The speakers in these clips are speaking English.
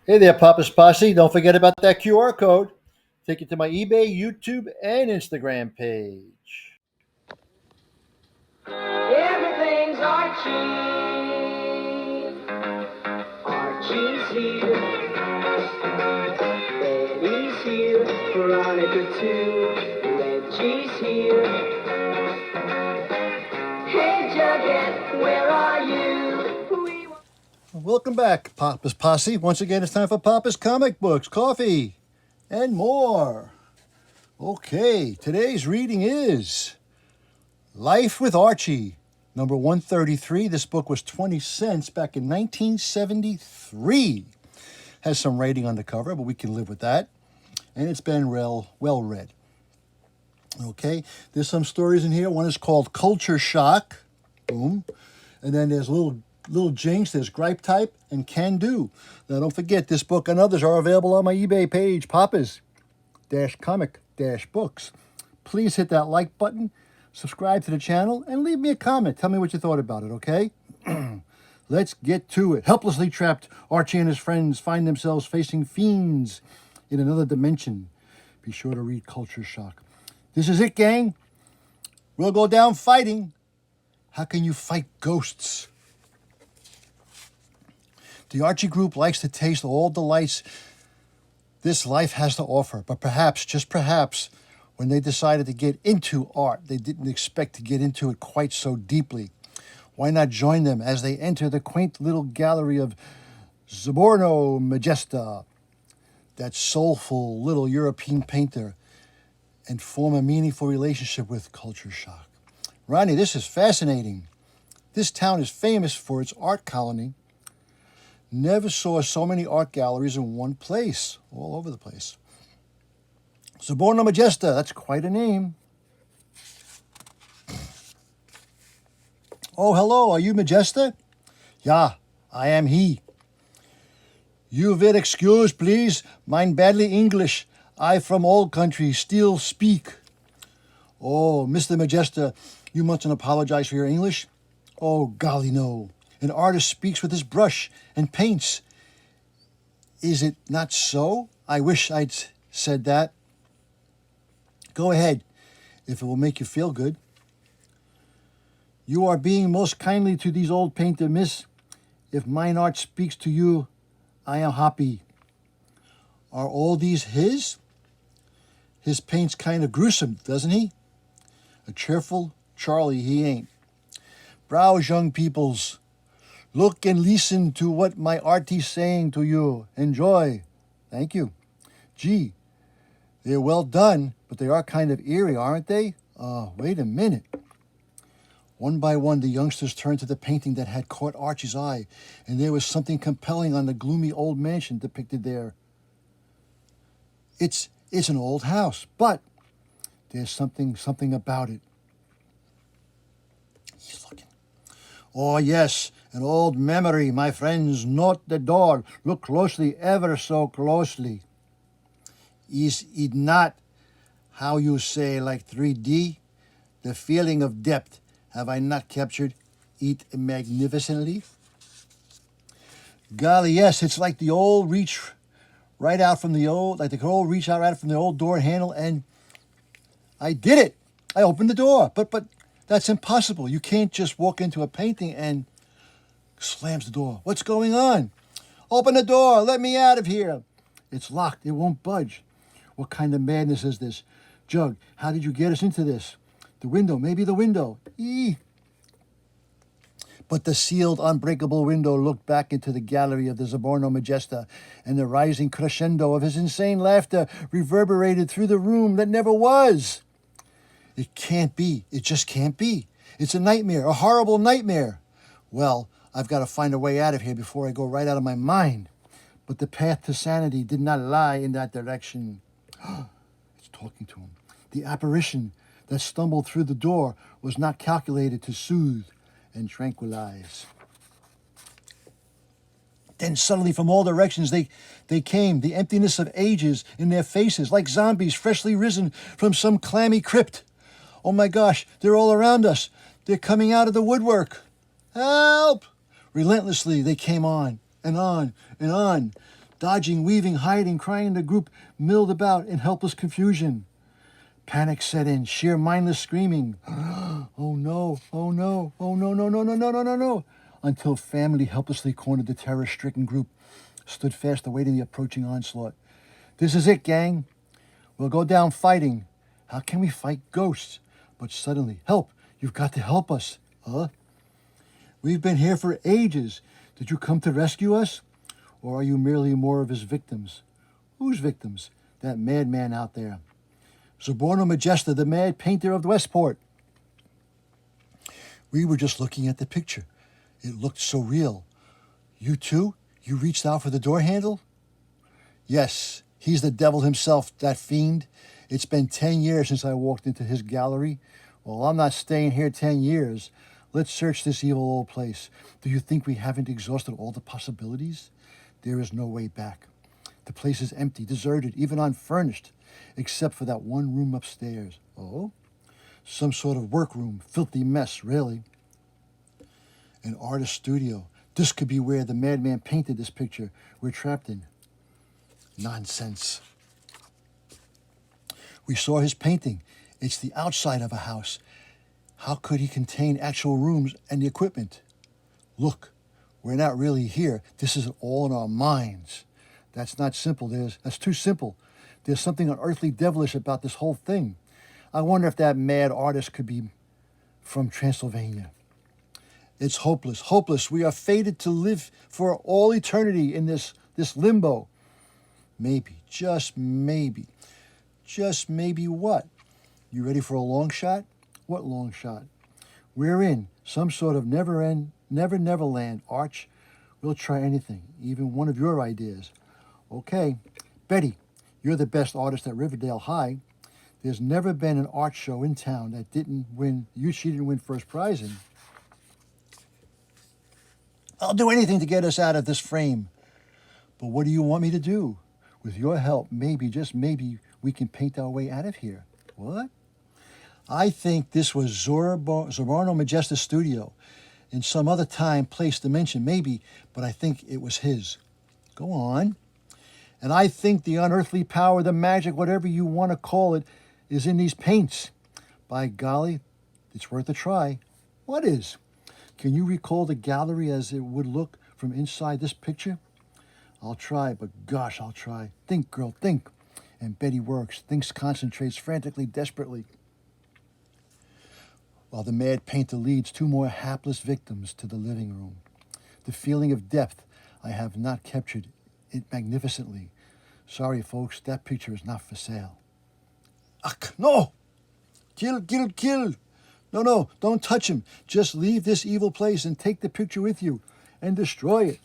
Hey there, Papa's Posse. Don't forget about that QR code. Take you to my eBay, YouTube, and Instagram page. Everything's Archie. Archie's here. Betty's here. Veronica too. Reggie's here. Hey Jughead, where are you? Welcome back, Papa's Posse. Once again, it's time for Papa's Comic Books, Coffee, and more. Okay, today's reading is Life with Archie, number 133. This book was 20 cents back in 1973. Has some writing on the cover, but we can live with that. And it's been well read. Okay, there's some stories in here. One is called Culture Shock. Boom. And then there's little Jinx, there's Gripe Type, and Can Do. Now don't forget, this book and others are available on my eBay page, Papa's-Comic-Books. Please hit that like button, subscribe to the channel, and leave me a comment. Tell me what you thought about it, okay? Let's get to it. Helplessly trapped, Archie and his friends find themselves facing fiends in another dimension. Be sure to read Culture Shock. This is it, gang. We'll go down fighting. How can you fight ghosts? The Archie group likes to taste all delights this life has to offer, but perhaps, just perhaps, when they decided to get into art, they didn't expect to get into it quite so deeply. Why not join them as they enter the quaint little gallery of Zaborno Magesta, that soulful little European painter, and form a meaningful relationship with Culture Shock? Ronnie, this is fascinating. This town is famous for its art colony. Never saw so many art galleries in one place, all over the place. Zaborno Magesta, that's quite a name. Oh, hello, are you Magesta? Yeah, I am he. You will excuse, please, mine badly English. I from old country still speak. Oh, Mr. Magesta, you mustn't apologize for your English. Oh, golly no. An artist speaks with his brush and paints. Is it not so? I wish I'd said that. Go ahead, if it will make you feel good. You are being most kindly to these old painter, miss. If mine art speaks to you, I am happy. Are all these his? His paint's kind of gruesome, doesn't he? A cheerful Charlie he ain't. Browse, young peoples. Look and listen to what my artie's saying to you. Enjoy. Thank you. Gee, they're well done, but they are kind of eerie, aren't they? Wait a minute. One by one, the youngsters turned to the painting that had caught Archie's eye, and there was something compelling on the gloomy old mansion depicted there. It's an old house, but there's something about it. He's looking. Oh, yes, an old memory, my friends. Note the door. Look closely, ever so closely. Is it not, how you say, like 3D? The feeling of depth, have I not captured it magnificently? Golly, yes, it's like the old reach right out from the old, like the old reach out right from the old door handle, and I did it. I opened the door, but that's impossible. You can't just walk into a painting and slams the door. What's going on? Open the door. Let me out of here. It's locked. It won't budge. What kind of madness is this? Jug, how did you get us into this? The window, maybe the window. Eee. But the sealed, unbreakable window looked back into the gallery of the Zaborno Magesta, and the rising crescendo of his insane laughter reverberated through the room that never was. It can't be. It just can't be. It's a nightmare, a horrible nightmare. Well, I've got to find a way out of here before I go right out of my mind. But the path to sanity did not lie in that direction. It's talking to him. The apparition that stumbled through the door was not calculated to soothe and tranquilize. Then suddenly from all directions they came, the emptiness of ages in their faces, like zombies freshly risen from some clammy crypt. Oh my gosh, they're all around us. They're coming out of the woodwork. Help! Relentlessly they came on and on and on. Dodging, weaving, hiding, crying, the group milled about in helpless confusion. Panic set in, sheer mindless screaming. Oh no, oh no, oh no, no, no, no, no, no, no, no. Until family helplessly cornered the terror-stricken group, stood fast awaiting the approaching onslaught. This is it, gang. We'll go down fighting. How can we fight ghosts? But suddenly, help! You've got to help us. Huh? We've been here for ages. Did you come to rescue us? Or are you merely more of his victims? Whose victims? That madman out there. Soborno Magesta, the mad painter of Westport. We were just looking at the picture. It looked so real. You too? You reached out for the door handle? Yes, he's the devil himself, that fiend. It's been 10 years since I walked into his gallery. Well, I'm not staying here 10 years. Let's search this evil old place. Do you think we haven't exhausted all the possibilities? There is no way back. The place is empty, deserted, even unfurnished, except for that one room upstairs. Oh? Some sort of workroom, filthy mess, really. An artist studio. This could be where the madman painted this picture we're trapped in. Nonsense. We saw his painting. It's the outside of a house. How could he contain actual rooms and the equipment? Look, we're not really here. This is all in our minds. That's not simple. That's too simple. There's something unearthly devilish about this whole thing. I wonder if that mad artist could be from Transylvania. It's hopeless, hopeless. We are fated to live for all eternity in this limbo. Maybe, just maybe what? You ready for a long shot? What long shot? We're in some sort of never-never-land, Arch. We'll try anything, even one of your ideas. Okay, Betty, you're the best artist at Riverdale High. There's never been an art show in town that she didn't win first prize in. I'll do anything to get us out of this frame. But what do you want me to do? With your help, maybe, just maybe, we can paint our way out of here. What? I think this was Soborno Magesta's studio. In some other time, place, dimension, maybe, but I think it was his. Go on. And I think the unearthly power, the magic, whatever you want to call it, is in these paints. By golly, it's worth a try. What is? Can you recall the gallery as it would look from inside this picture? I'll try, but gosh, I'll try. Think, girl, think. And Betty works, thinks, concentrates frantically, desperately. While the mad painter leads two more hapless victims to the living room. The feeling of depth, I have not captured it magnificently. Sorry, folks, that picture is not for sale. Ach, no! Kill, kill, kill! No, don't touch him. Just leave this evil place and take the picture with you and destroy it.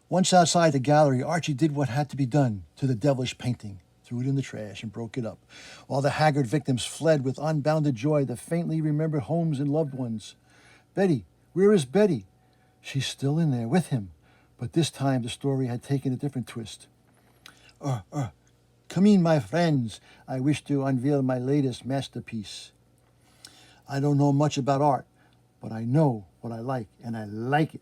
Once outside the gallery, Archie did what had to be done to the devilish painting, threw it in the trash and broke it up, while the haggard victims fled with unbounded joy the faintly remembered homes and loved ones. Betty, where is Betty? She's still in there with him, but this time the story had taken a different twist. Come in, my friends. I wish to unveil my latest masterpiece. I don't know much about art, but I know what I like, and I like it.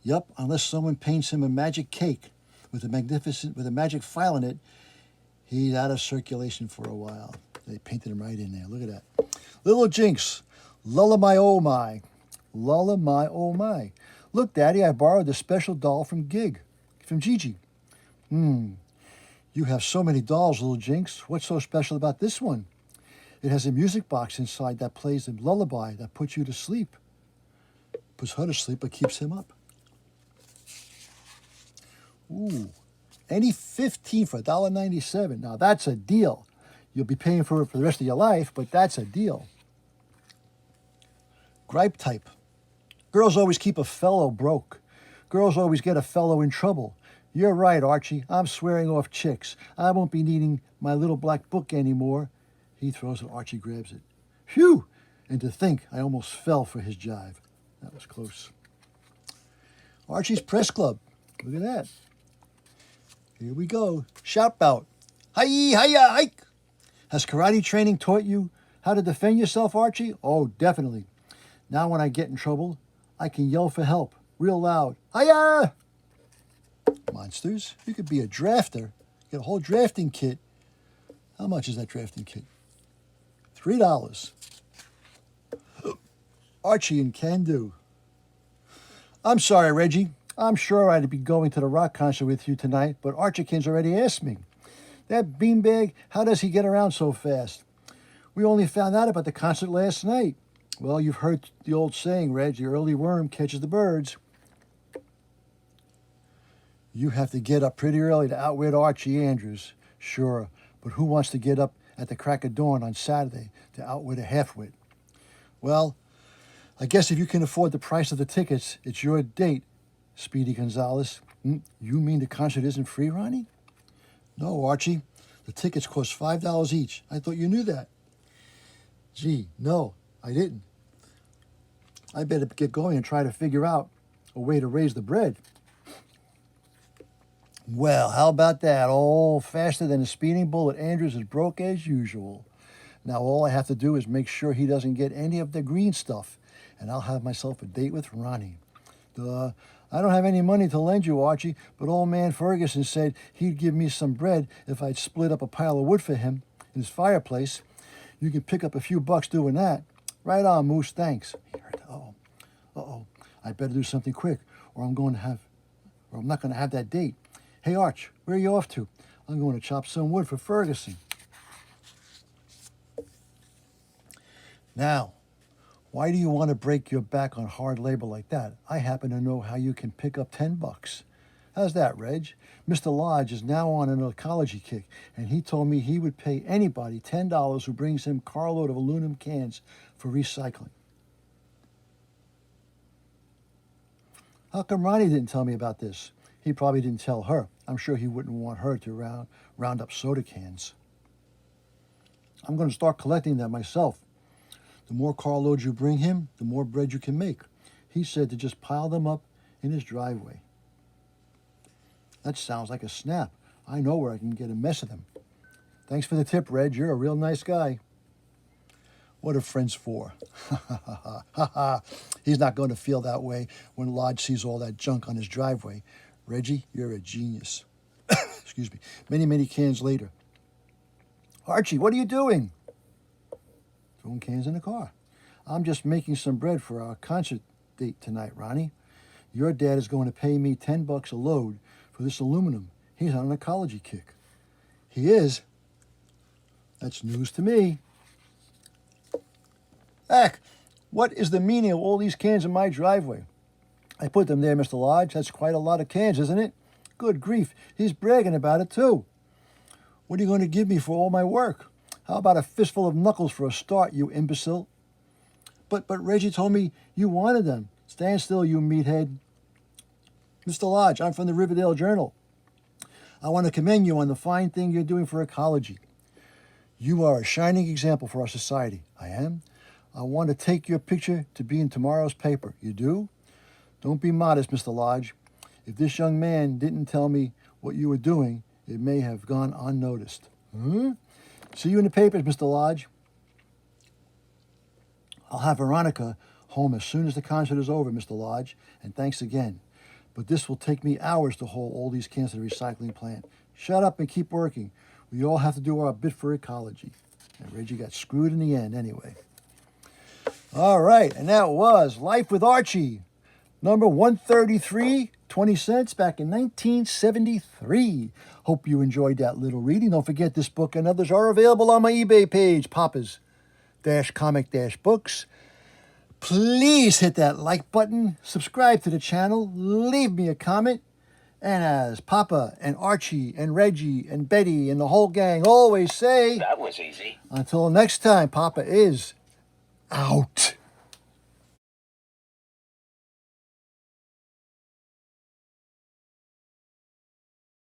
Yup, unless someone paints him a magic cake with a magic file in it, he's out of circulation for a while. They painted him right in there. Look at that. Little Jinx, lullaby oh my. Lullaby oh my. Look, Daddy, I borrowed the special doll from Gigi. You have so many dolls, little Jinx. What's so special about this one? It has a music box inside that plays a lullaby that puts you to sleep. Puts her to sleep, but keeps him up. Ooh, any 15 for $1.97. Now that's a deal. You'll be paying for it for the rest of your life, but that's a deal. Gripe type. Girls always keep a fellow broke. Girls always get a fellow in trouble. You're right, Archie. I'm swearing off chicks. I won't be needing my little black book anymore. He throws it. Archie grabs it. Phew! And to think, I almost fell for his jive. That was close. Archie's Press Club. Look at that. Here we go. Shout bout. Hi-yi, hi-ya, hike. Has karate training taught you how to defend yourself, Archie? Oh, definitely. Now when I get in trouble, I can yell for help. real loud. Hiya! Monsters, you could be a drafter. Get a whole drafting kit. How much is that drafting kit? $3. Archie and Can Do. I'm sorry, Reggie. I'm sure I'd be going to the rock concert with you tonight, but Archie's already asked me. That beanbag, how does he get around so fast? We only found out about the concert last night. Well, you've heard the old saying, Reg, the early worm catches the birds. You have to get up pretty early to outwit Archie Andrews. Sure, but who wants to get up at the crack of dawn on Saturday to outwit a halfwit? Well, I guess if you can afford the price of the tickets, it's your date, Speedy Gonzalez. You mean the concert isn't free, Ronnie? No, Archie. The tickets cost $5 each. I thought you knew that. Gee, no, I didn't. I better get going and try to figure out a way to raise the bread. Well, how about that? Oh, faster than a speeding bullet. Andrews is broke as usual. Now all I have to do is make sure he doesn't get any of the green stuff, and I'll have myself a date with Ronnie. I don't have any money to lend you, Archie, but old man Ferguson said he'd give me some bread if I'd split up a pile of wood for him in his fireplace. You can pick up a few bucks doing that. Right on, Moose, thanks. Uh-oh. I better do something quick, or I'm not going to have that date. Hey, Arch, where are you off to? I'm going to chop some wood for Ferguson. Now, why do you want to break your back on hard labor like that? I happen to know how you can pick up $10. How's that, Reg? Mr. Lodge is now on an ecology kick, and he told me he would pay anybody $10 who brings him a carload of aluminum cans for recycling. How come Ronnie didn't tell me about this? He probably didn't tell her. I'm sure he wouldn't want her to round up soda cans. I'm going to start collecting them myself. The more carloads you bring him, the more bread you can make. He said to just pile them up in his driveway. That sounds like a snap. I know where I can get a mess of them. Thanks for the tip, Reg. You're a real nice guy. What are friends for? He's not going to feel that way when Lodge sees all that junk on his driveway. Reggie, you're a genius. Excuse me. Many, many cans later. Archie, what are you doing? Throwing cans in the car. I'm just making some bread for our concert date tonight, Ronnie. Your dad is going to pay me $10 a load for this aluminum. He's on an ecology kick. He is? That's news to me. Heck, what is the meaning of all these cans in my driveway? I put them there, Mr. Lodge. That's quite a lot of cans, isn't it? Good grief, he's bragging about it too. What are you going to give me for all my work? How about a fistful of knuckles for a start, you imbecile? But Reggie told me you wanted them. Stand still, you meathead. Mr. Lodge, I'm from the Riverdale Journal. I want to commend you on the fine thing you're doing for ecology. You are a shining example for our society. I am. I want to take your picture to be in tomorrow's paper. You do? Don't be modest, Mr. Lodge. If this young man didn't tell me what you were doing, it may have gone unnoticed. See you in the papers, Mr. Lodge. I'll have Veronica home as soon as the concert is over, Mr. Lodge, and thanks again. But this will take me hours to haul all these cans to the recycling plant. Shut up and keep working. We all have to do our bit for ecology. And Reggie got screwed in the end anyway. All right, and that was Life with Archie, number 133, 20 cents, back in 1973. Hope you enjoyed that little reading. Don't forget this book and others are available on my eBay page, Papa's-Comic-Books. Please hit that like button, subscribe to the channel, leave me a comment, and as Papa and Archie and Reggie and Betty and the whole gang always say, That was easy. until next time, Papa is out.